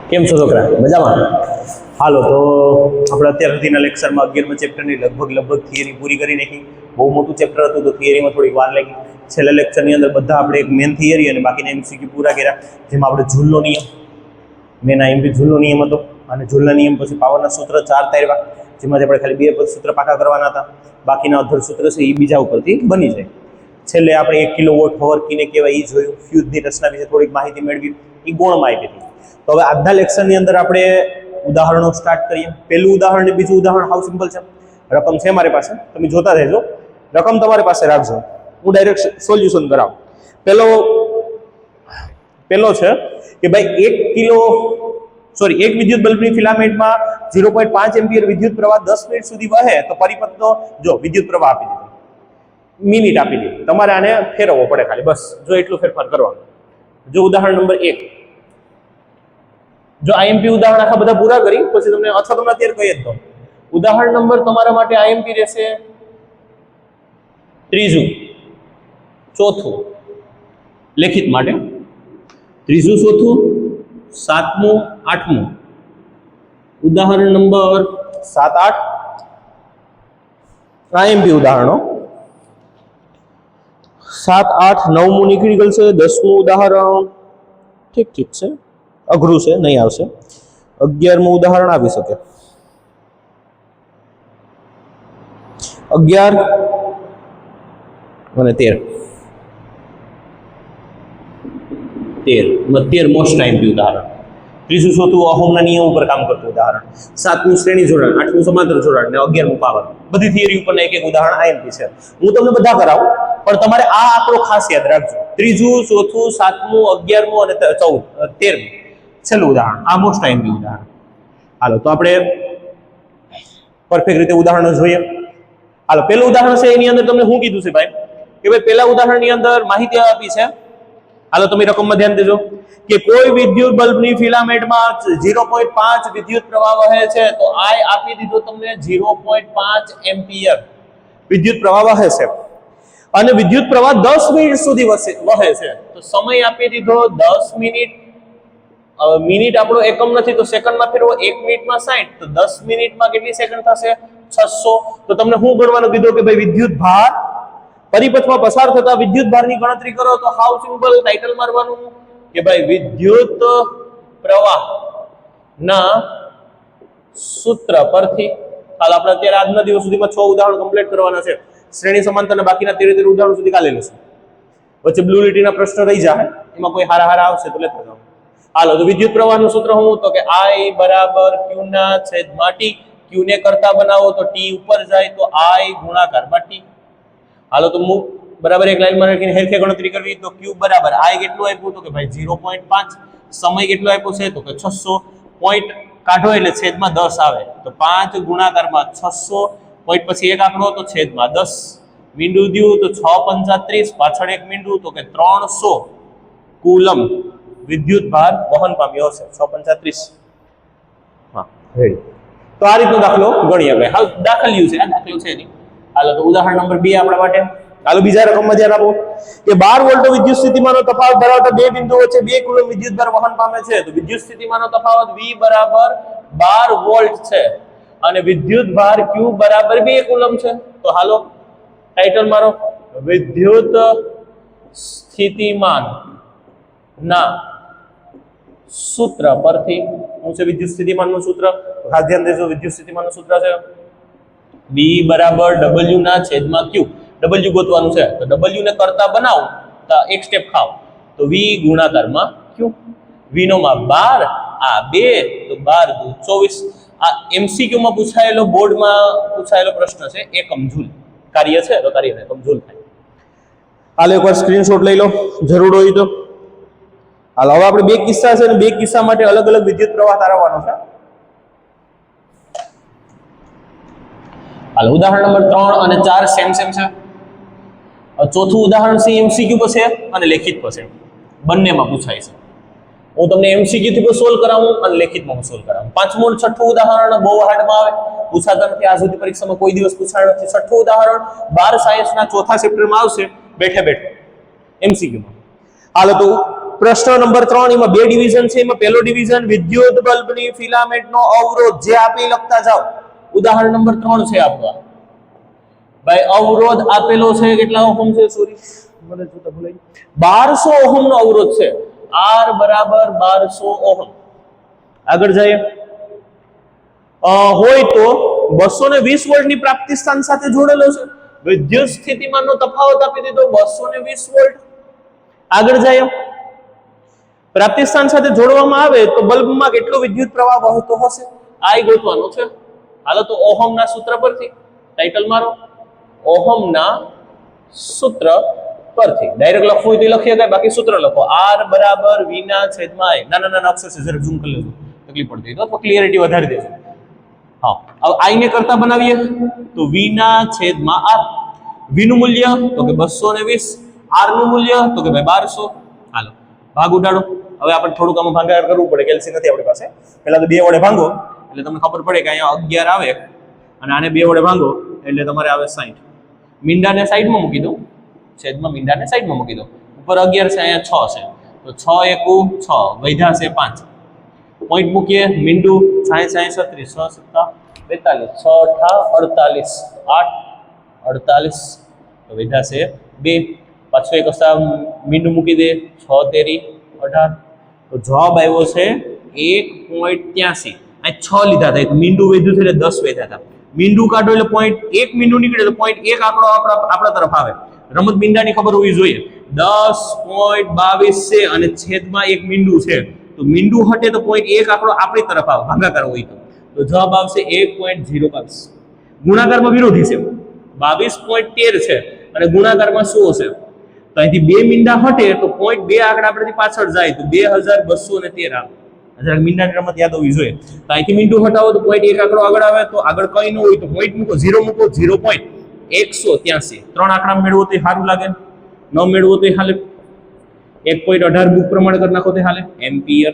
કેમ છો છોકરા? મજામાં? હાલો તો આપણે અત્યાર સુધીના લેક્ચરમાં 11મા ચેપ્ટરની લગભગ થિયરી પૂરી કરી નાખી. બહુ મોટું ચેપ્ટર હતું તો થિયરીમાં થોડીક વાર લાગી. છેલ્લા લેક્ચરની અંદર બધા આપણે એક મેન થિયરી અને બાકીના એમસીક્યુ પૂરા કર્યા, જેમાં આપણે ઝૂલનો નિયમ, મેન આઈએમપી ઝૂલનો નિયમ હતો અને ઝૂલના નિયમ પછી પાવરના સૂત્ર 4 તાર્યા, જેમાંથી આપણે ખાલી 2 સૂત્ર પાકા કરવાના હતા. બાકીના અધર સૂત્ર છે એ બીજા ઉપરથી બની જાય. છેલ્લે આપણે 1 કિલોવોટ હવર કીને કહેવાય એ જોયું. ફ્યુઝની રચના વિશે થોડીક માહિતી મેળવી, એ ગુણમાં આવી હતી. તો હવે આજના લેક્ચરની અંદર આપણે ઉદાહરણો સ્ટાર્ટ કરીએ. પહેલું ઉદાહરણ ને બીજું ઉદાહરણ હાવ સિમ્પલ છે. રકમ છે મારી પાસે, તમે જોતા રહેજો. રકમ તમારી પાસે રાખજો, હું ડાયરેક્ટ સોલ્યુશન કરાવું. પહેલો છે કે ભાઈ 1 વિદ્યુત બલ્બની ફિલામેન્ટમાં 0.5 એમ્પિયર વિદ્યુત પ્રવાહ 10 મિનિટ સુધી વહે તો પરિપથનો જો વિદ્યુત પ્રવાહ આપી દીધો, મિનિટ આપી દીધી. તમારે આને ફેરવવો પડે ખાલી, બસ જો એટલું ફેરફાર કરવાનું. જો ઉદાહરણ નંબર 1, જો આઈએમપી ઉદાહરણ આખા બધા પૂરા કરી પછી તમને અથવા તમને અત્યારે કહી જ દો. ઉદાહરણ નંબર તમારા માટે આઈએમપી રહેશે 3, 4 લેખિત માટે, 3, 4, 7, 8. ઉદાહરણ નંબર 7, 8 આઈએમપી ઉદાહરણો. 7, 8, 9 નીકળી ગયું છે. 10મું ઉદાહરણ ઠીક છે, અઘરું છે, નહીં આવશે. 11મું ઉદાહરણ આવી શકે. 11 અને 13 મોસ્ટ આઈએમપી ઉદાહરણ. 3, 4 ઓહમના નિયમ ઉપર કામ કરતું ઉદાહરણ. 7મું શ્રેણી જોડાણ, 8મું સમાંતર જોડાણ ને 11મું પાવર. બધી થિયરી ઉપરના એક ઉદાહરણ આઈએમપી છે. હું તમને બધા કરાવું પણ તમારે આ આંકડો ખાસ યાદ રાખજો. 3, 4, 7મું, 11મું અને 13મું છેલ્લું ઉદાહરણ. આ મોસ્ટ આઈએમપી ઉદાહરણ. હાલો તો આપણે પરફેક્ટ રીતે ઉદાહરણો જોઈએ. હાલો, પહેલું ઉદાહરણ છે એની અંદર તમને શું કીધું છે ભાઈ કે ભાઈ પહેલા ઉદાહરણની અંદર માહિતી આપી છે. હાલો તમે રકમમાં ધ્યાન દેજો કે કોઈ વિદ્યુત બલ્બની ફિલામેન્ટમાં 0.5 વિદ્યુત પ્રવાહ વહે છે તો આઈ આપી દીધો તમને 0.5 એમ્પિયર વિદ્યુત પ્રવાહ વહે છે અને વિદ્યુત પ્રવાહ 10 મિનિટ સુધી વહે છે. તો સમય આપી દીધો 10 મિનિટ. મિનિટ આપણો એકમ નથી તો સેકન્ડમાં ફેરવો. 1 મિનિટમાં 60 તો 10 મિનિટમાં કેટલી સેકન્ડ થશે? 600. તો તમને શું ગણવાનું કીધું કે ભાઈ વિદ્યુત ભાર, પરિપથમાં પસાર થતા વિદ્યુત ભારની ગણતરી કરો. તો હાવ સિમ્પલ ટાઇટલ મારવાનું કે ભાઈ વિદ્યુત પ્રવાહ ના સૂત્ર પરથી. હાલ આપણે અત્યારે આજના દિવસ સુધીમાં 6 ઉદાહરણ કમ્પ્લીટ કરવાના છે. શ્રેણી સમાંતર અને બાકીના 13 ઉદાહરણ સુધી કાલે લેશું. વચ્ચે બ્લુ લીટીના પ્રશ્ન રહી જાય, એમાં કોઈ હારા આવશે તો લેતા જાઓ. હાલો તો વિદ્યુત પ્રવાહનું સૂત્ર શું? તો કે I બરાબર Q ના છેદમાં T. Q ને કરતા બનાવો તો T ઉપર જાય તો I ગુણાકારમાં T. હાલો તો બરાબર એક લાઈનમાં રાખીને હેરખે ગણતરી કરવી તો Q બરાબર I કેટલું આપ્યું તો કે ભાઈ 0.5. સમય કેટલો આપ્યો છે તો કે 600. પોઈન્ટ કાઢો એટલે છેદમાં 10 આવે તો 5 ગુણાકારમાં 600. પોઈન્ટ પછી એક આંકડો તો છેદમાં 10. મીંડું દ્યું તો 6 × 35, પાછળ એક મીંડું તો કે 300 કુલમ વિદ્યુત ભાર વહન પામ્યો હશે. 6 × 35. હા રેડી. તો આ રીતનો દાખલો ગણીએ આપણે. હાલ દાખલ્યું છે, આ દાખલો છે નહીં. હાલો તો ઉદાહરણ નંબર 2 આપણા માટે. હાલો બીજા રકમમાં ધ્યાન આપો કે 12 વોલ્ટ વિદ્યુત સ્થિતિમાનનો તફાવત ધરાવતા 2 બિંદુઓ વચ્ચે 2 કુલમ વિદ્યુત ભાર વહન પામે છે. તો વિદ્યુત સ્થિતિમાનનો તફાવત V બરાબર 12 વોલ્ટ છે અને વિદ્યુત ભાર Q બરાબર 2 કુલમ છે. તો હાલો ટાઇટલ મારો વિદ્યુત સ્થિતિમાન ના સૂત્ર પરથી. શું છે વિદ્યુત સ્થિતિમાનનું સૂત્ર? ખાસ ધ્યાન દેજો. વિદ્યુત સ્થિતિમાનનું સૂત્ર છે V બરાબર W ના છેદમાં Q. W ગોતવાનું છે તો W ને કરતા બનાવો તો એક સ્ટેપ ખાવ તો V ગુણાકારમાં Q. V નો માં 12, આ 2 તો 12 દુ 24. આ MCQ માં પૂછાયેલો, બોર્ડમાં પૂછાયેલો પ્રશ્ન છે. એકમ જૂલ કાર્ય છે તો કાર્યને એકમ જૂલ થાય. હાલો એકવાર સ્ક્રીનશોટ લઈ લો જરૂર હોય તો. હાલ હવે આપણે 2 કિસ્સા છે અને 2 કિસ્સા માટે અલગ અલગ વિદ્યુત પ્રવાહ તારવવાનો છે. હાલ ઉદાહરણ નંબર 3 અને 4 સેમ છે. ચોથું ઉદાહરણ છે એમસીક્યુ પર છે અને લેખિત પર છે, બંનેમાં પૂછાય છે. હું તમને એમસીક્યુ થી પણ સોલ્વ કરાવું અને લેખિતમાં સોલ્વ કરાવું. 5મું અને 6થું ઉદાહરણ બહુ હાર્ડમાં આવે, પૂછાતા નથી. આ સુધી પરીક્ષામાં કોઈ દિવસ પૂછાયું નથી. 6થું ઉદાહરણ 12 સાયન્સના ચોથા ચેપ્ટરમાં આવશે બેઠે એમસીક્યુમાં. હાલો તો પ્રશ્ન નંબર 3 એમાં બે ડિવિઝન છે. એમાં પહેલો ડિવિઝન વિદ્યુત બલ્બની ફિલામેન્ટનો અવરોધ જે આપી લખતા જાઓ. ઉદાહરણ નંબર 3 છે આપણો ભાઈ. અવરોધ આપેલો છે કેટલા ઓહમ છે? સોરી મને જોતા ભૂલાઈ 1200 ઓહમ નો અવરોધ છે. R બરાબર 1200 ઓહમ. આગળ જઈએ. હોય તો 220 વોલ્ટની પ્રાપ્તિ સ્થાન સાથે જોડેલો છે. વિદ્યુત સ્થિતિમાનનો તફાવત આપી દીધો 220 વોલ્ટ. આગળ જઈએ. પ્રાપ્તિ સ્થાન સાથે જોડવામાં આવે તો બલ્બમાં કેટલો વિદ્યુત પ્રવાહ વહેતો હશે આ ગોતવાનો છે. હાલો તો ઓહમના સૂત્ર પરથી ટાઇટલ મારો. ઓહમના સૂત્ર પરથી ડાયરેક્ટ લખવું હોય તો લખી શકાય, બાકી સૂત્ર લખો. R બરાબર V ના છેદમાં I. નાના અક્ષર છે, જરા ઝૂમ કરી લેજો, તકલીફ પડતી હોય તો ક્લિયરિટી વધારી દેજો. હા, હવે I ને કરતા બનાવીએ તો V ના છેદમાં R. V નું મૂલ્ય તો કે 220, R નું મૂલ્ય તો કે ભાઈ 1200. હાલો ભાગ ઉડાડો. હવે આપણે થોડુંક આમાં ભાગાકાર કરવું પડે, કેલ્સી નથી આપણી પાસે. પહેલા તો 2 વડે ભાંગો એટલે તમને ખબર પડે કે અહીંયા 11 આવે અને આને 2 વડે ભાંગો એટલે તમારે આવે 60. મીંડાને સાઈડમાં મૂકી દો, છેદમાં મીંડાને સાઈડમાં મૂકી દો. ઉપર 11 છે, અહીંયા 6 છે, તો 6 એકુ 6 વૈધા છે 5. પોઈન્ટ મૂકીએ. મીંડું 60 36 6 7 42 6 8 48 8 48 તો વૈધા છે 2. પાછો એક વસ્તુ મીંડું મૂકી દે. 6 તેરી 18 તો જવાબ આવ્યો છે 1.83. આ 6 લીધા હતા, તો મીંડું વધ્યું છે એટલે 10 વધ્યા હતા. મીંડું કાઢો એટલે 0.1 મીંડું નીકળે તો 0.1 આંકડો આપણા તરફ આવે. રમત મીંડાની ખબર હોવી જોઈએ. 10.22 છે અને છેદમાં એક મીંડું છે, તો મીંડું હટે તો 0.1 આંકડો આપણી તરફ આવે ભાગાકાર હોય તો જવાબ આવશે 1.05. ગુણાકારમાં વિરોધી છે. 22.13 છે અને ગુણાકારમાં 100 છે, તો અહીંથી 2 મીંડા હટે તો 0.2 આંકડા આપણેથી પાછળ જાય તો 2213 આવે. જરાક મીંડાની રમત યાદ હોવી જોઈએ. તો અહીંથી મીંડું હટાવો તો 0.1 આંકડો આગળ આવે, તો આગળ કઈ ન હોય તો પોઈન્ટ મૂકો, 0 મૂકો, 0.183. 3 આંકડા મેળવો તો સારું લાગે, ન મેળવો તો હાલે. 1.18 બુક પ્રમાણે કરી નાખો તો હાલે. એમ્પિયર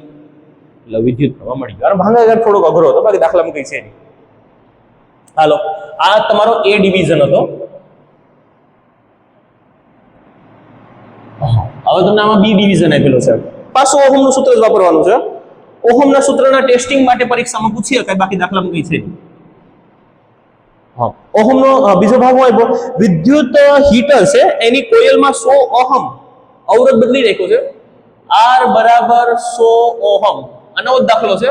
એટલે વિદ્યુત પ્રવાહ મળી ગયો. ભાગાકાર થોડોક અઘરો હતો, બાકી દાખલામાં કઈ છે નહીં. હાલો, આ તમારો એ ડિવિઝન હતો. હવે તમને આમાં બી ડિવિઝન આપેલો છે. પાછું ઓહમનું સૂત્ર જ વાપરવાનું છે. ઓહમના સૂત્રના ટેસ્ટિંગ માટે પરીક્ષામાં પૂછી શકાય, બાકી દાખલામાં કઈ છે નહીં. હા, ઓહમનો બીજો ભાગ હોય વિદ્યુત હીટર છે, એની કોઇલમાં 100 ઓહમ અવરોધ બદલી રાખ્યો છે. R બરાબર 100 ઓહમ. આનો જ દાખલો છે,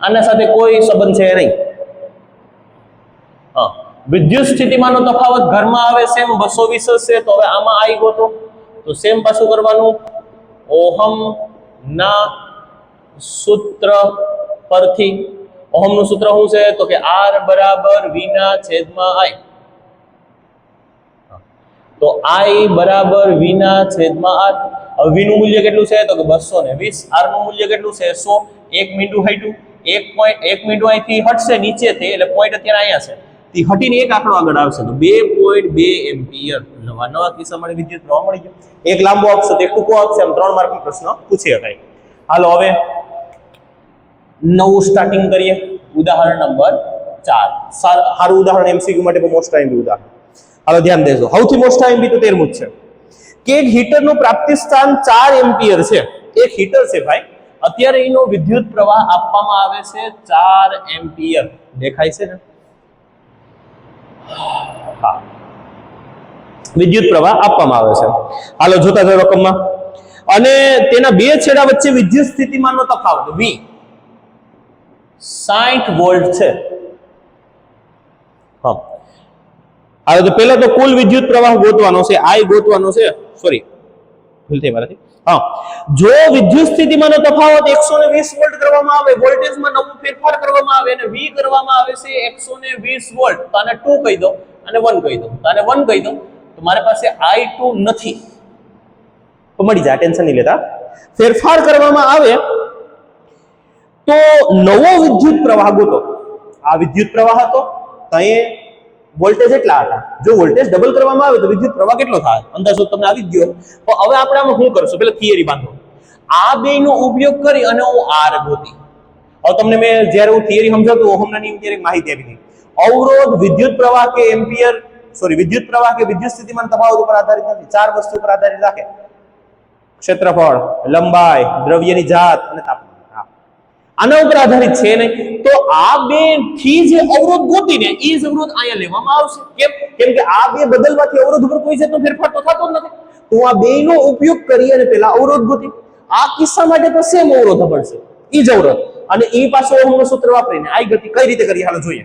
આના સાથે કોઈ સંબંધ છે નહીં. હા, વિદ્યુત સ્થિતિમાનનો તફાવત ઘરમાં આવે સેમ 220 છે, તો હવે આમાં I ગોતો તો સેમ પાછું કરવાનું. ઓહમ ના સૂત્ર પરથી. ઓહમનું સૂત્ર શું છે તો કે R બરાબર V ના છેદમાં I. તો I બરાબર V ના છેદમાં R. હવે V નું મૂલ્ય કેટલું છે તો કે 220. R નું મૂલ્ય કેટલું છે 100. એક મીંડું હાઈટું 1 મીંડું અહીંથી હટશે નીચેથી, એટલે પોઈન્ટ અત્યારે અહીંયા છે, તે હટીને એક આંકડો આગળ આવશે તો 2.2 એમ્પિયર. નવા કિસ્સામાં વિદ્યુત પ્રવાહ મળી ગયો. એક લાંબો આપશે તો એક ટૂંકો આપશે, એમ 3 માર્કનો પ્રશ્ન પૂછી શકાય. હાલો હવે નવું સ્ટાર્ટિંગ કરીએ. ઉદાહરણ નંબર 4. સારું ઉદાહરણ એમસીક્યુ માટે મોસ્ટ ટાઈમ ઉદાહરણ. હાલો ધ્યાન દેજો. સૌથી મોસ્ટ ટાઈમ બી તો 13મું જ છે કે એક હીટરનું પ્રાપ્તિ સ્થાન 4 એમ્પિયર છે. એક હીટર છે ભાઈ, અત્યારે એનો વિદ્યુત પ્રવાહ આપવામાં આવે છે 4 એમ્પિયર. દેખાય છે ને? હા, વિદ્યુત પ્રવાહ આપવામાં આવે છે. હાલો જોતા જાઓ રકમમાં. અને તેના બે છેડા વચ્ચે વિદ્યુત સ્થિતિમાનનો તફાવત V 60 વોલ્ટ છે. હા, હવે તો પહેલા તો કુલ વિદ્યુત પ્રવાહ ગોતવાનો છે, I ગોતવાનો છે. સોરી, ભૂલ થઈ મારાથી. હા, જો વિદ્યુત સ્થિતિમાનનો તફાવત 120 વોલ્ટ કરવામાં આવે, વોલ્ટેજમાં નવો ફેરફાર કરવામાં આવે અને V કરવામાં આવે છે 120 વોલ્ટ, તો આને 2 કહી દો અને 1 કહી દો. તો આને 1 કહી દો તો મારી પાસે I2 નથી, તો મળી જાય, ટેન્શન નહીં લેતા. ફેરફાર કરવામાં આવે તો નવો વિદ્યુત પ્રવાહ ગોતો. આ વિદ્યુત પ્રવાહ હતો તો અહીં વોલ્ટેજ એટલા હતા. જો વોલ્ટેજ ડબલ કરવામાં આવે તો વિદ્યુત પ્રવાહ કેટલો થાય અંદાજો તમને આવી ગયો. તો હવે આપણે આમાં શું કરશું, પેલા થિયરી બાંધો. આ બેનો ઉપયોગ કરી અને હું R ગોતી. હવે તમને મેં જ્યારે હું થિયરી સમજાવતો ઓહમના નિયમ ત્યારે માહિતી આપી હતી. અવરોધ વિદ્યુત પ્રવાહ કે એમ્પિયર, સોરી વિદ્યુત પ્રવાહ કે વિદ્યુત સ્થિતિમાન તફાવત ઉપર આધારિત નથી, 4 વસ્તુ પર આધારિત રાખે. ક્ષેત્રફળ, લંબાઈ, દ્રવ્યની જાત અને તાપમાન, આના ઉપર આધારિત છે નહીં. તો આ બે થી જે અવરોધ ગોતીને એ જ અવરોધ અહીંયા લેવામાં આવશે. કેમ કે આ બે બદલવાથી અવરોધ ઉપર કોઈ જાતનો ફેરફાર તો થતો જ નથી. તો આ બેનો ઉપયોગ કરી અને પેલા અવરોધ ગોતી. આ કિસ્સા માટે તો સેમ અવરોધ પડશે, ઈ જ અવરોધ, અને એ પાછો ઓહમનું સૂત્ર વાપરીને આ ગતિ કઈ રીતે કરી હાલો જોઈએ.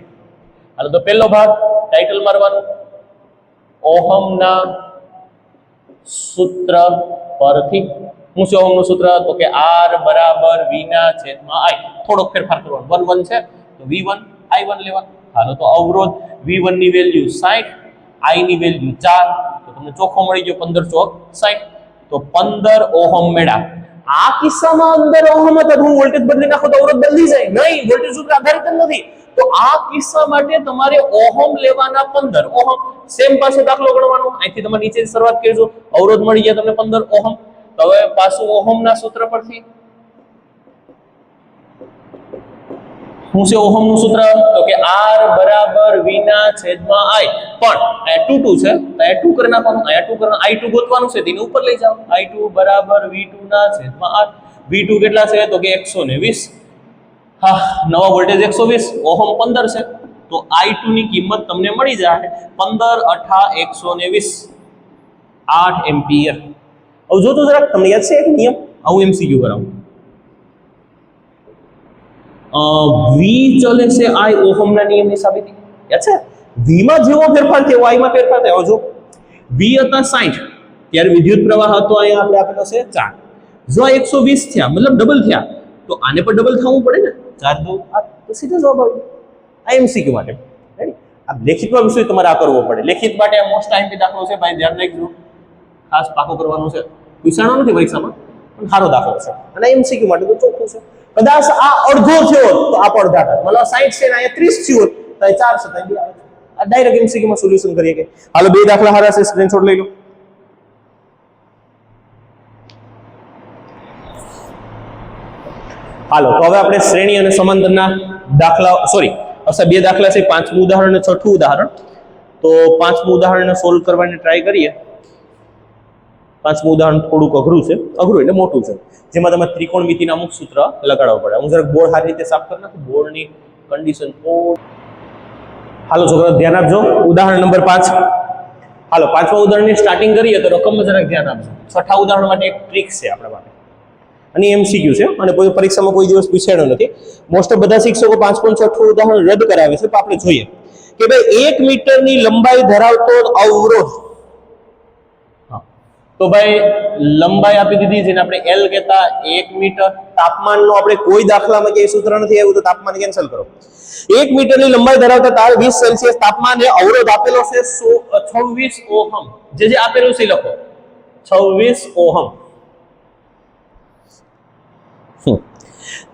હાલો તો પહેલો ભાગ ટાઇટલ મારવાનું, ઓહમના સૂત્ર પરથી. શું છે ઓહમનું સૂત્ર? તો કે R બરાબર V ના છેદમાં I. થોડોક ફેરફાર કરવાનો, 1 1 છે તો V1 I1 લેવાનું. હાલો તો અવરોધ V1 ની વેલ્યુ 60, I ની વેલ્યુ 4, તો તમને ચોખ્ખો મળી ગયો 15 ચોક 60. તો 15 ઓહમ મેળા. આ કિસ્સામાં અંદર ઓહમ હતા, હું વોલ્ટેજ બદલી નાખો તો અવરોધ બદલી જાય નહીં, વોલ્ટેજ સૂત્ર આધારિત જ નથી. તો આ કિસ્સા માટે તમારે ઓહમ લેવાના 15 ઓહમ. સેમ પાછો દાખલો ગણવાનો, અહીંથી તમે નીચે શરૂઆત કરજો, અવરોધ મળી ગયા તમને 15 ઓહમ. તો હવે પાછું ઓહમના સૂત્ર પરથી શું છે ઓહમનું સૂત્ર? તો કે R બરાબર V ના છેદમાં I. પણ અહીંયા 2 2 છે તો અહીંયા 2 કરી નાખવાનું, અહીંયા 2 કરવાનું, I2 ગોતવાનું છે તેની ઉપર લઈ જાઓ. I2 બરાબર V2 ના છેદમાં R. V2 કેટલા છે? તો કે 120. હા, નવા વોલ્ટેજ 120, ઓહમ 15 છે તો I2 ની કિંમત તમને મળી જાય 15 8 120, 8 એમ્પિયર. હવે જો તો જરાક તમને યાદ છે એક નિયમ, આવું MCQ કરાવું. V ચલે છે I ઓહમના નિયમની સાબિતી યાદ છે? V માં જેવો ફેરફાર થયો I માં ફેરફાર થયો. જો V હતા 60 ત્યારે વિદ્યુત પ્રવાહ હતો અહીંયા આપણે આપેલો છે 4. જો 120 થયા મતલબ ડબલ થયા તો આને પણ ડબલ થવું પડે ને, 4 2 8, તો સીધો જવાબ આવ્યો. આ MCQ માટે રેડી. આ લેખિતમાં વિષય તમારે આ કરવો પડે. લેખિત માટે મોસ્ટ ટાઈમ દાખલો છે ભાઈ, ધ્યાન રાખજો, ખાસ પાકો કરવાનો છે. પૂછાણો નથી પરીક્ષામાં પણ સારો દાખલો છે, અને MCQ માટે તો ચોખ્ખું છે. કદાચ આ અડધો થયો તો આ પણ અડધા થાય, મતલબ 60 છે ને અહીંયા 30 થયો તો 4 છે તો આ ડાયરેક્ટ MCQ માં સોલ્યુશન કરીએ કે. હાલો બે દાખલા હારા છે, સ્ક્રીનશોટ લઈ લો. હાલો તો હવે આપણે શ્રેણી અને સમાંતરના દાખલા બે દાખલા છે, પાંચમું ઉદાહરણ અને છઠ્ઠું ઉદાહરણ. તો પાંચમું ઉદાહરણને સોલ્વ કરવાની ટ્રાય કરીએ. પાંચમું ઉદાહરણ થોડુંક અઘરું છે, અઘરું એટલે મોટું છે, જેમાં તમે ત્રિકોણમિતિના અમુક સૂત્ર લગાડવા પડે. હું જરાક બોર્ડ સારી રીતે સાફ કરી નાખું, બોર્ડની કન્ડિશન. હાલો છોકરા ધ્યાન આપજો, ઉદાહરણ નંબર 5. હાલો પાંચમા ઉદાહરણની સ્ટાર્ટિંગ કરીએ તો રકમમાં જરાક ધ્યાન આપજો. છઠ્ઠા ઉદાહરણ માટે એક ટ્રીક છે આપણા માટે, અને MCQ છે, અને કોઈ પરીક્ષામાં કોઈ દિવસ પૂછાણો નથી. મોસ્ટ ઓફ બધા શિક્ષકો 5.6 ઉદાહરણ રદ કરાવે છે. તો આપણે જોઈએ કે ભાઈ 1 મીટરની લંબાઈ ધરાવતો અવરોધ. તો ભાઈ લંબાઈ આપી દીધી, જેને આપણે L કહેતા, 1 મીટર. તાપમાનનો આપણે કોઈ દાખલામાં કે સૂત્ર નથી આવ્યું તો તાપમાન કેન્સલ કરો. 1 મીટરની લંબાઈ ધરાવતા તાર 20 સેલ્સિયસ તાપમાને અવરોધ આપેલો છે 26 ઓહમ. જે આપેલું છે લખો 26 ઓહમ.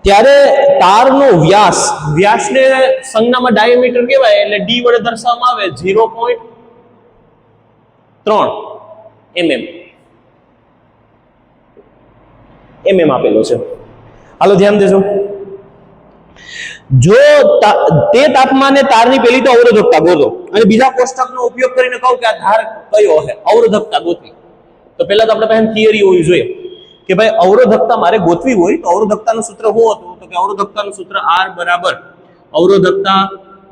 ત્યારે તારનો વ્યાસને સંજ્ઞામાં ડાયામીટર કહેવાય, એટલે D વડે દર્શાવવામાં આવે 0.3 mm આપેલો છે. હાલો ધ્યાન દેજો. જો તે તાપમાને તારની પેલી તો અવરોધકતા ગોતો, અને બીજા કોષ્ટકનો ઉપયોગ કરીને કહું કે આ ધાર કયો છે, અવરોધકતા ગોતવી. તો પહેલા તો આપણે પાસે થિયરી હોવી જોઈએ કે ભાઈ અવરોધકતા મારે ગોતવી હોય તો અવરોધકતાનું સૂત્ર શું હતું? તો કે અવરોધકતાનું સૂત્ર R બરાબર અવરોધકતા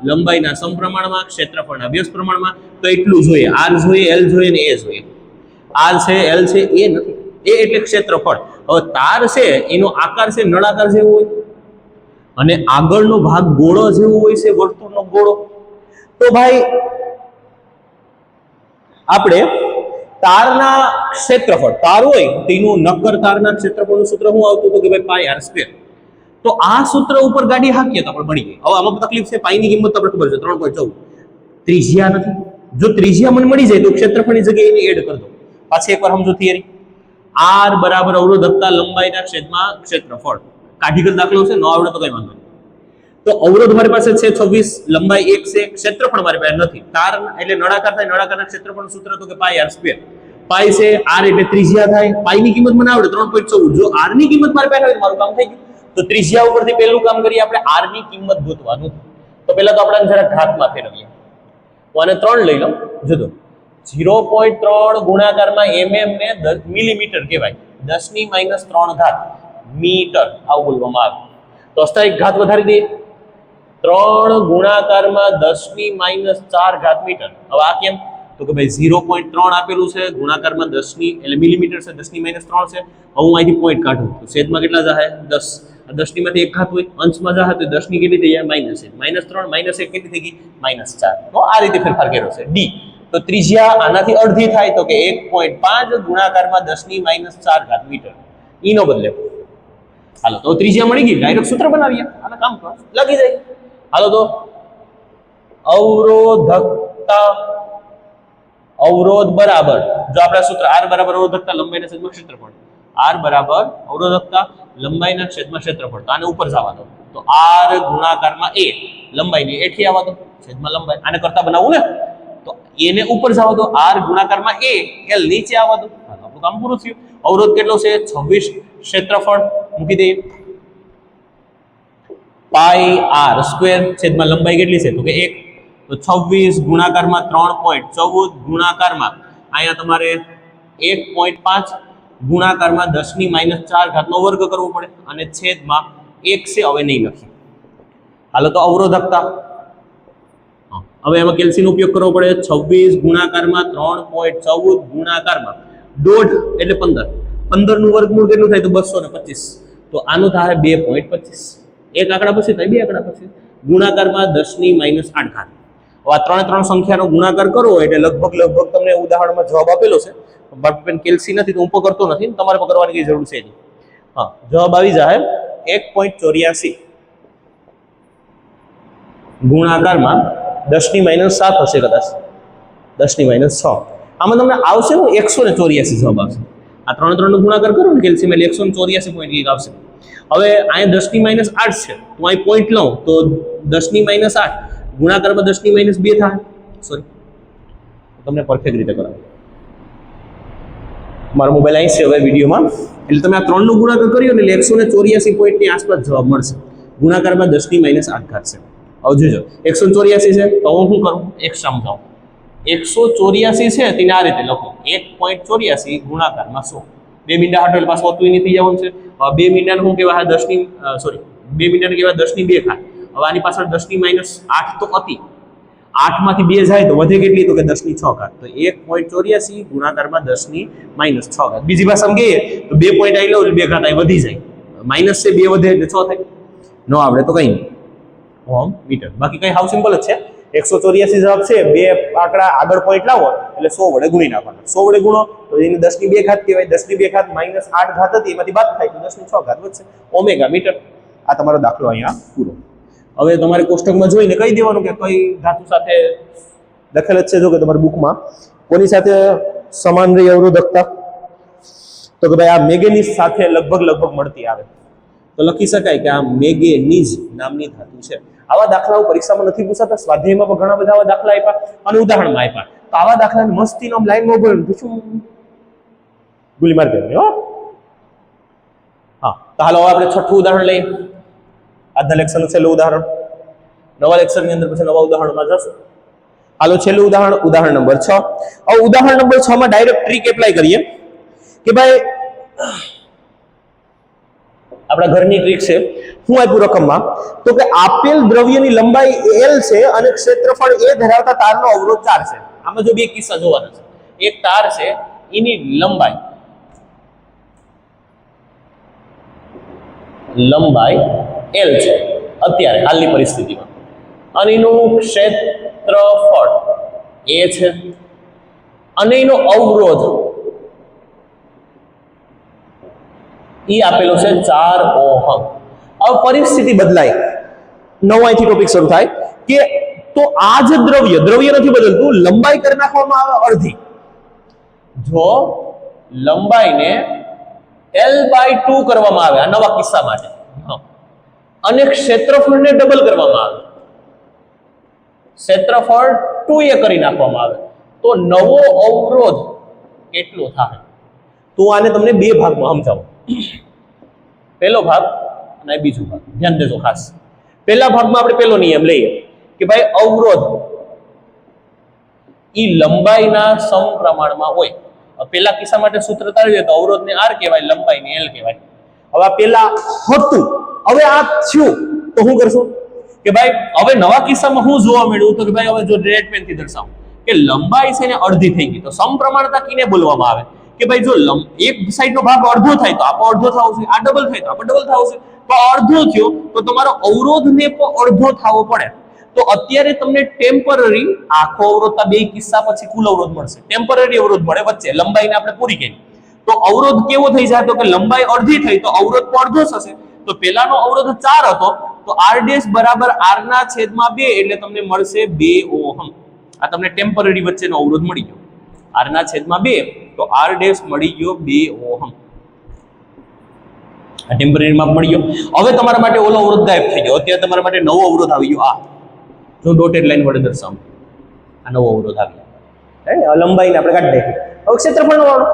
લંબાઈના સમપ્રમાણમાં, ક્ષેત્રફળના વ્યસ્ત પ્રમાણમાં. તો એટલું જોઈએ, R જોઈએ, L જોઈએ ને A જોઈએ. R છે, L છે, A નથી. A એટલે ક્ષેત્રફળ. હવે તાર છે એનો આકાર છે નળાકાર જેવો હોય, અને આગળનો ભાગ ગોળો જેવો હોય છે, વર્તુળનો ગોળો. તો ભાઈ આપણે તારના ક્ષેત્રફળ, તાર હોય તેનું નક્કર તારના ક્ષેત્રફળનું સૂત્ર શું આવતું હતું કે ભાઈ પાઈ R². તો આ સૂત્ર ઉપર ગાડી હાકીએ તો આપણે મળી ગઈ. હવે આમાં તકલીફ છે, પાઈની કિંમત તો આપણે ખબર છે 3.14. ત્રિજ્યા નથી. જો ત્રિજ્યા મને મળી જાય તો ક્ષેત્રફળની જગ્યાએ એને એડ કરી દો. પાછી એકવાર સમજો થિયરી. R બરાબર અવરોધકતા લંબાઈના છેદમાં ક્ષેત્રફળ. કાઢી કર દાખલો છે, ન આવડે તો કઈ વાંધો નહીં. તો અવરોધ મારી પાસે છે 26, લંબાઈ 1 છે, ક્ષેત્રફળ મારી પાસે નથી. તાર એટલે નળાકાર થાય, નળાકારના ક્ષેત્રફળનું સૂત્ર તો કે પાઈ R². પાઈ છે, R એટલે ત્રિજ્યા થાય. પાઈની કિંમત મને આવડે 3.14. જો R ની કિંમત મારી પાસે હોય તો મારું કામ થઈ ગયું. તો ત્રિજ્યા ઉપરથી પહેલું કામ કરીએ આપણે R ની કિંમત ગોતવાનું. તો પહેલા તો આપણે જરા ઘાતમાં ફેરવીએ. તો આને 3 લઈ લો. જો 0.3 ગુણાકારમાં mm ને મિલીમીટર કહેવાય. 10⁻³ મીટર આવું બોલવામાં આવે. તો અસ્તા એક ઘાત વધારી દઈએ, 3 ગુણાકારમાં 10⁻⁴ મીટર. હવે આ કેમ? તો કે ભાઈ 0.3 આપેલું છે, ગુણાકારમાં 10 ની એટલે મિલીમીટર છે, 10⁻³ છે. હવે હું અહીંથી પોઈન્ટ કાઢું તો છેદમાં કેટલા જાય? 10. 10 ની માંથી એક ઘાત હોય, અંશમાં જાય તો 10 ની કેટલી થઈ જાય? -1. -3 -1 કેટલી થઈ ગઈ? -4. તો આ રીતે ફેરફાર કર્યો છે. ડી તો ત્રિજ્યા આનાથી અડધી થાય તો કે 1.5 ગુણાકારમાં 10⁻⁴ મીટર. ઈ નો બદલે. હાલો તો ત્રિજ્યા મળી ગઈ, ડાયરેક્ટ સૂત્ર બનાવીએ. આને કામ કરો, લખી જાય. હાલો તો અવરોધકતા, અવરોધ બરાબર, જો આપણે સૂત્ર r બરાબર અવરોધકતા લંબાઈના છેદમાં ક્ષેત્રફળ, r બરાબર અવરોધકતા લંબાઈના છેદમાં ક્ષેત્રફળ. તો આને ઉપર જવા દો, તો r ગુણાકારમાં a લંબાઈની એથી આવવા દો છેદમાં લંબાઈ. આને કરતા બનાવવું ને, તો એને ઉપર જવા દો, r ગુણાકારમાં a l નીચે આવવા દો. આપણું કામ પૂરું થયું. અવરોધ કેટલો છે? 26. ક્ષેત્રફળ મૂકી દઈએ, પાઈ r સ્ક્વેર છેદમાં લંબાઈ કેટલી છે? તો કે 1. તો 26 ગુણાકારમાં 3.14 ગુણાકારમાં અહીંયા તમારે 1.5 ગુણાકારમાં 10⁻⁴ નો વર્ગ કરવો પડે અને છેદમાં 1 છે. હવે નહીં લખી. હાલો તો અવરોધકતા, હવે એમાં કેલ્સીનો ઉપયોગ કરવો પડે. 26 ગુણાકારમાં 3.14 ગુણાકારમાં 1.5 એટલે 15. 15 નું વર્ગમૂળ કેટલું થાય? તો 225. તો આનું થાય 2.25. એક આંકડા પછી થાય, બે આંકડા પછી ગુણાકારમાં 10⁻⁸. આ 3 સંખ્યાનો ગુણાકાર કરો એટલે લગભગ તમને ઉદાહરણમાં જવાબ આપેલો છે, બટ પેન કેલ્સી નથી તો હું કરતો નથી, તમારે પણ કરવાની કઈ જરૂર છે નહીં. હા, જવાબ આવી જાય 1.84 ગુણાકારમાં 10⁻⁷ હશે કદાચ, 10�6. આમાં તમને આવશે ને 184 જવાબ આવશે. આ 3 નો ગુણાકાર કરો ને કેલ્સીમાં એટલે 184.1 આવશે. હવે અહીંયા 10⁻8 છે, તો અહીં પોઈન્ટ લઉં તો 10⁻8 ગુણાકારમાં 10⁻2 થાય. સોરી, તમને પરફેક્ટ રીતે કરાવું. મારો મોબાઈલ અહીં છે હવે વિડીયોમાં, એટલે તમે આ 3 નો ગુણાકાર કર્યો ને એટલે 184 પોઈન્ટની આસપાસ જવાબ મળશે. ગુણાકારમાં 10⁻8 છે. હવે જોજો 184 છે તો હું શું કરું? એક સમજાવું. 184 છે તેને આ રીતે લખો, 1.84 ગુણાકારમાં 100. 2 મીંડા હાટો એટલે પાછું હતું થઈ જવાનું છે. 2 મીંડાને શું કહેવાય? 2 મીંડાને કહેવાય 10⁴. હવે આની પાછળ 10⁻8 તો હતી, 8 માંથી 2 જાય તો વધે કેટલી? તો કે 10⁶. તો 1.84 ગુણાકારમાં 10⁻6. બીજી ભાષામાં કહીએ તો 2 પોઈન્ટ આવી લો એટલે 2 ઘાત અહીં વધી જાય, માઇનસ છે 2 વધે એટલે 6 થાય. નો આવડે તો કઈ નહીં, ઓહમ મીટર. બાકી કઈ હાવ સિમ્પલ જ છે. 184 જવાબ છે, 2 આંકડા આગળ પોઈન્ટ લાવો એટલે 100 વડે ગુણી નાખવાનો. 100 વડે ગુણો તો એને 10⁻2 કહેવાય. 10⁻2 -8 હતી, એમાંથી બાદ થાય તો 10⁶ વધશે. Omega metre. આ તમારો દાખલો અહીંયા પૂરો. હવે તમારે કોષ્ટકમાં જોઈને કહી દેવાનું કે કઈ ધાતુ સાથે લખેલ જ છે. જો કે તમારી બુકમાં કોની સાથે સમાન રહી અવરોધકતા? તો કે ભાઈ આ મેંગેનીઝ સાથે લગભગ મળતી આવે. તો લખી શકાય કે આ મેંગેનીઝ નામની ધાતુ છે. આવા દાખલાઓ પરીક્ષામાં નથી પૂછાતા, સ્વાધ્યાયમાં પણ ઘણા બધા આવા દાખલા આપ્યા અને ઉદાહરણમાં આપ્યા. તો આવા દાખલાને મસ્તીનો લાઈનમાં ઉભો પૂછું ગુલી માર દેવાની. હો હા, તો હાલો આપણે છઠ્ઠું ઉદાહરણ લઈએ. આજના લેક્ચરનું છેલ્લું ઉદાહરણ. નવા લેક્ચરની અંદર પછી નવા ઉદાહરણમાં જશું. હાલો છેલ્લું ઉદાહરણ નંબર 6. હવે ઉદાહરણ નંબર 6 માં ડાયરેક્ટ ટ્રીક એપ્લાય કરીએ કે ભાઈ આપણા ઘરની ટ્રીક છે. શું આપ્યું રકમમાં? તો કે આપેલ દ્રવ્યની લંબાઈ l છે અને ક્ષેત્રફળ a ધરાવતા તારનો અવરોધ 4 છે. આમાં જો બે કિસ્સા જોવાના છે. એક તાર છે, એની લંબાઈ l છે અત્યારે હાલની પરિસ્થિતિમાં, અને એનું ક્ષેત્રફળ a છે અને એનો અવરોધ ઈ આપેલો છે 4 ઓહમ. હવે પરિસ્થિતિ બદલાય, નવાઈથી ટોપિક શરૂ થાય કે તો આ જ દ્રવ્ય નથી બદલતું, લંબાઈ કરી નાખવામાં આવે અડધી. જો લંબાઈને l/2 કરવામાં આવે આ નવા કિસ્સા માટે, અને ક્ષેત્રફળને ડબલ કરવામાં આવે, ક્ષેત્રફળ 2a કરી નાખવામાં આવે, તો નવો અવરોધ કેટલો થાય? તો આને તમને બે ભાગમાં સમજાવું. પહેલો ભાગ અને બીજો ભાગ ધ્યાન દેજો ખાસ. પહેલા ભાગમાં આપણે પહેલો નિયમ લઈએ કે ભાઈ અવરોધ ઈ લંબાઈના સમપ્રમાણમાં હોય. પેલા કિસ્સા માટે સૂત્ર તારવીએ તો અવરોધને r કહેવાય, લંબાઈને l કહેવાય. હવે પેલા હતું, હવે આ થયું તો શું કરશું કે ભાઈ હવે નવા કિસ્સામાં શું જોવા મળ્યું તો કે ભાઈ હવે જો રેડ પેન થી દર્શાવું કે લંબાઈ છે ને અડધી થઈ ગઈ, તો સમપ્રમાણતા કીને બોલવામાં આવે કે ભાઈ જો એક સાઈડનો ભાગ અડધો થાય તો આપણો અડધો થવો છે, આ ડબલ થાય તો આપણે ડબલ થવો છે, તો અડધો થયો તો તમારો અવરોધને પણ અડધો થવો પડે. તો અત્યારે તમને ટેમ્પરરી આખો અવરોધતા બે કિસ્સા પછી કુલ અવરોધ મળશે, ટેમ્પરરી અવરોધ મળે વચ્ચે, લંબાઈને આપણે પૂરી કરી તો અવરોધ કેવો થઈ જાય તો કે લંબાઈ અડધી થઈ તો અવરોધ પણ અડધો થશે. તો પેલાનો અવરોધ 4 હતો તો r ડેશ બરાબર r ના છેદમાં 2 એટલે તમને મળશે 2 ઓહમ. આ તમને ટેમ્પરરી વચ્ચેનો અવરોધ મળી ગયો, r ના છેદમાં 2 તો r ડેશ મળી ગયો 2 ઓહમ. આ ટેમ્પરરી માપ મળી ગયો. હવે તમારા માટે ઓલો અવરોધ ગાયબ થઈ ગયો, અત્યારે તમારા માટે નવો અવરોધ આવી ગયો. આ જો ડોટેડ લાઈન વડે દર્શાવું, આ નવો અવરોધ આવી ગયો, લંબાઈને આપણે કાઢી નાખી. હવે ક્ષેત્રફળનો વાળો,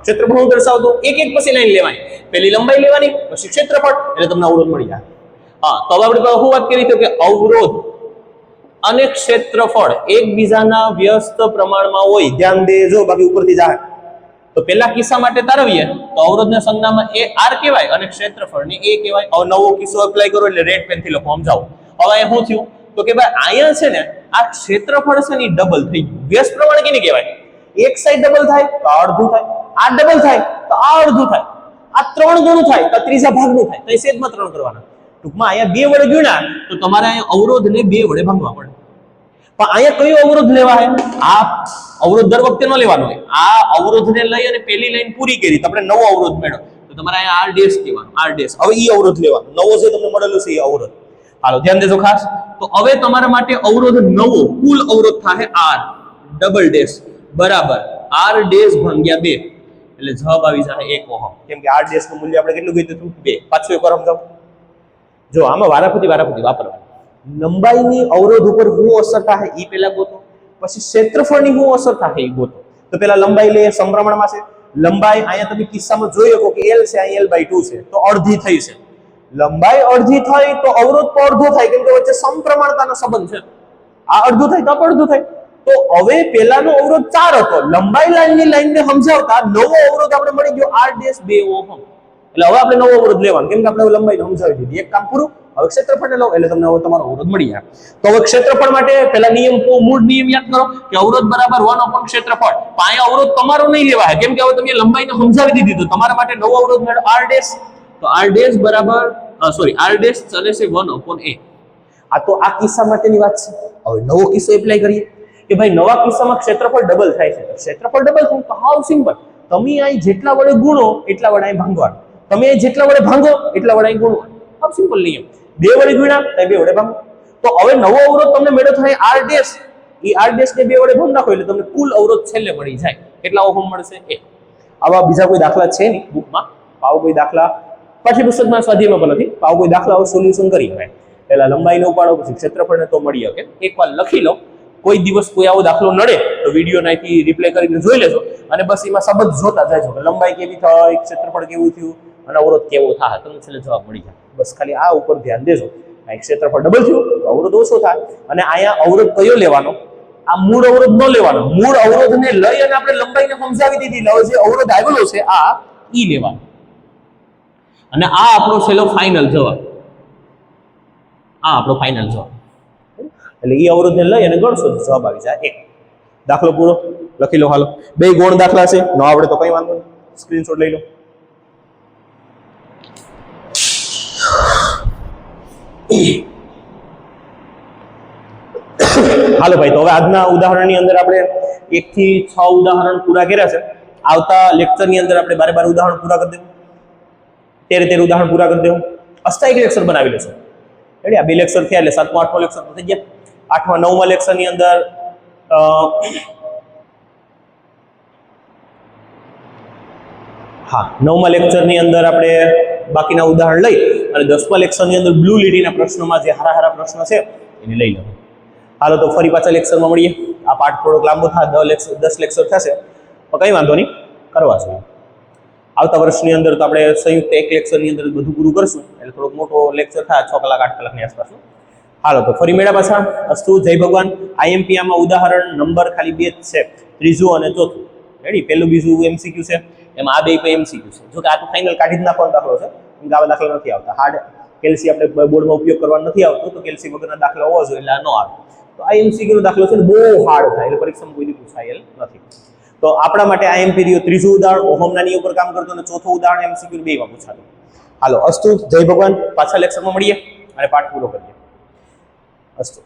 ક્ષેત્રફળ હું દર્શાવતો એક એક પછી લાઈન લેવાની, પેલી લંબાઈ લેવાની પછી ક્ષેત્રફળ એટલે તમને અવરોધ મળી જાય. તો હવે આપણે શું વાત કરી તો કે અવરોધ અને ક્ષેત્રફળ એકબીજાના વ્યસ્ત પ્રમાણમાં હોય, ધ્યાન દેજો બાકી ઉપરથી જાય. તો પેલા કિસ્સા માટે તારવીએ તો અવરોધના સંજ્ઞામાં એ r કહેવાય અને ક્ષેત્રફળને a કહેવાય. હવે નવો કિસ્સો એપ્લાય કરો એટલે રેડ પેન થી લખો, સમજાવો. હવે અહીંયા શું થયું તો કે ભાઈ અહીંયા છે ને આ ક્ષેત્રફળ છે ને ડબલ થઈ ગયું. વ્યસ્ત પ્રમાણ કેને કહેવાય? એક સાઈડ ડબલ થાય તો આ અડધું થાય, આ ડબલ થાય તો આ અડધું થાય, આ 3 ગણું થાય તો ત્રીજા ભાગનું થાય, તો એ છેદમાં 3 કરવાના. ટૂંકમાં અહીંયા 2 વડે ગુણ્યા તો તમારે અહીંયા અવરોધને 2 વડે ભાગવા પડે. પણ અહીંયા કયો અવરોધ લેવા હે? આ અવરોધ દર વખતે ન લેવાનો હોય, આ અવરોધને લઈ અને પેલી લાઈન પૂરી કરી તો આપણે નવો અવરોધ મેળવો તો તમારે અહીંયા r ડેશ કહેવાનો, r ડેશ. હવે ઈ અવરોધ લેવાનો, નવો જે તમને મળેલો છે એ અવરોધ. હાલો ધ્યાન દેજો ખાસ. તો હવે તમારા માટે અવરોધ નવો કુલ અવરોધ થાય r ડબલ ડેશ બરાબર r ડેશ ભાગ્યા 2 એટલે જવાબ આવી જાય 1 ઓહમ. કેમ કે r ડેશ નું મૂલ્ય આપણે કેટલું કીધું હતું? 2. પાછું એક વાર સમજાવો. જો આમાં વારાફરતી વાપરવાનું. લંબાઈની અવરોધ ઉપર શું અસર થાય એ પેલા ગોતો, પછી ક્ષેત્રફળની શું અસર થાય એ ગોતો. તો પેલા લંબાઈ લે, સમપ્રમાણમાં છે લંબાઈ. અહીંયા તમે કિસ્સામાં જોઈ શકો કે l છે, અહીં l/2 છે તો અડધી થઈ છે. લંબાઈ અડધી થઈ તો અવરોધ પણ અડધો થાય, કેમ કે વચ્ચે સમપ્રમાણતાનો સંબંધ છે. આ અડધું થાય તો અડધું થાય. તો હવે પેલાનો અવરોધ 4 હતો, લંબાઈ લાઈનને સમજાવતા નવો અવરોધ આપણે મળી ગયો r ડેશ 2 ઓહમ. એટલે હવે આપણે નવો અવરોધ લેવાનો, કેમ કે આપણે લંબાઈને સમજાવી દીધી. એક કામ પૂરું. હવે ક્ષેત્રફળને લો એટલે તમને હવે તમારો અવરોધ મળી જાય. તો હવે ક્ષેત્રફળ માટે પહેલા મૂળ નિયમ યાદ કરો કે અવરોધ બરાબર 1 ક્ષેત્રફળ. અહીંયા અવરોધ તમારો નહીં લેવા છે, કેમ કે હવે તમે લંબાઈને સમજાવી દીધી. તો તમારા માટે નવો અવરોધ મેળવો r ડેશ. તો r ડેશ બરાબર r ડેશ ચલે છે 1/a. આ તો આ કિસ્સા માટેની વાત છે. હવે નવો કિસ્સો એપ્લાય કરીએ કે ભાઈ નવા કિસ્સામાં ક્ષેત્રફળ ડબલ થાય છે. ક્ષેત્રફળ ડબલ થાય તો હાવ સિમ્પલ, તમે અહીં જેટલા વડે ગુણો એટલા વડે અહીં ભાંગવાનું, તમે અહીં જેટલા વડે ભાંગો એટલા વડે અહીં ગુણવાનું. હાવ સિમ્પલ નિયમ. 2 વડે ગુણ્યા તો 2 વડે ભાંગો. તો હવે નવો અવરોધ તમને મેળો થાય r ડેશ. એ r ડેશ ને 2 વડે ભાંગ નાખો એટલે તમને કુલ અવરોધ છેલ્લે મળી જાય. કેટલા ઓહમ મળશે? 1. આવા બીજા કોઈ દાખલા છે નહીં બુકમાં. આવો કોઈ દાખલા પાઠ્યપુસ્તકમાં સ્વાધ્યાયમાં પણ નથી. આવો કોઈ દાખલા સોલ્યુશન કરી હવે પહેલા લંબાઈને ઉપાડો પછી ક્ષેત્રફળને તો મળી શકે. એકવાર લખી લો, કોઈ દિવસ કોઈ આવો દાખલો નડે તો વિડીયો નાખી રિપ્લે કરીને જોઈ લેજો અને બસ એમાં સંબંધ જોતા જાજો કે લંબાઈ કેવી થઈ, ક્ષેત્રફળ કેવું થયું અને અવરોધ કેવો થાય, તમને છેલ્લે જવાબ મળી જાય. બસ ખાલી આ ઉપર ધ્યાન દેજો. આ ક્ષેત્રફળ ડબલ થયું તો અવરોધ ઓછો થાય. અને અહીંયા અવરોધ કયો લેવાનો? આ મૂળ અવરોધ ન લેવાનો. મૂળ અવરોધને લઈ અને આપણે લંબાઈને સમજાવી દીધી. હવે જે અવરોધ આવેલો છે આ ઈ લેવાનો અને આ આપણો છેલ્લો ફાઇનલ જવાબ. આ આપણો ફાઇનલ જવાબ. એટલે એ અવરોધને લઈ અને ગણશો તો જવાબ આવી જાય 1. દાખલો પૂરો લખી લો. હાલો 2 ગૌણ દાખલા છે, ન આવડે તો કઈ વાંધો નહીં, સ્ક્રીનશોટ લઈ લો. હાલો ભાઈ, તો હવે આજના ઉદાહરણની અંદર આપણે 1 થી 6 ઉદાહરણ પૂરા કર્યા છે. આવતા લેક્ચરની અંદર આપણે 12 ઉદાહરણ પૂરા કરી દેવું, 13 ઉદાહરણ પૂરા કરી દેવું. અષ્ટાયિક લેક્ચર બનાવી લેશું. રેડી? આ 2 લેક્ચર થયા એટલે 7મો 8મો લેક્ચર થઈ ગયા. 8મા 9મા લેક્ચરની અંદર હા 9મા લેક્ચરની અંદર આપણે બાકીના ઉદાહરણ લઈ અને 10મા લેક્ચરની અંદર બ્લુ લીટીના પ્રશ્નોમાં જે હારા પ્રશ્નો છે એને લઈ લઉં. હાલો તો ફરી પાછા લેક્ચરમાં મળીએ. આ પાઠ થોડોક લાંબો થાય, 10 લેક્ચર થશે તો કંઈ વાંધો નહીં, કરવા જોઈએ. આવતા વર્ષની અંદર તો આપણે સંયુક્ત 1 લેક્ચરની અંદર બધું પૂરું કરશું એટલે થોડોક મોટો લેક્ચર થાય, 6 કલાક 8 કલાકની આસપાસ. હાલો તો ફરી મેળા પાછા. અસ્તુ, જય ભગવાન. IMP આમાં ઉદાહરણ નંબર ખાલી 2 જ છે, ત્રીજું અને ચોથું. રેડી? પહેલું બીજું MCQ છે, એમાં આ બે પણ MCQ છે. જો કે આ તો ફાઇનલ કાઢી જ નાખવાનો દાખલો છે, કેમ કે આવા દાખલા નથી આવતા. હાર્ડ કેલ્સી આપણે બોર્ડમાં ઉપયોગ કરવાનો નથી આવતો, તો કેલ્સી વગરના દાખલા હોવા જોઈએ, એટલે આ ન આવે. તો આ MCQ નો દાખલો છે ને બહુ હાર્ડ થાય, એટલે પરીક્ષામાં કોઈ દી પૂછાયેલ નથી. તો આપણા માટે આ MP રહ્યો ત્રીજું ઉદાહરણ, ઓહમના નિયમ પર કામ કરતો, અને ચોથું ઉદાહરણ MCQ બેમાં પૂછાતું. હાલો, અસ્તુ, જય ભગવાન. પાછા લેક્ચરમાં મળીએ અને પાઠ પૂરો કરીએ. અસ્તુ.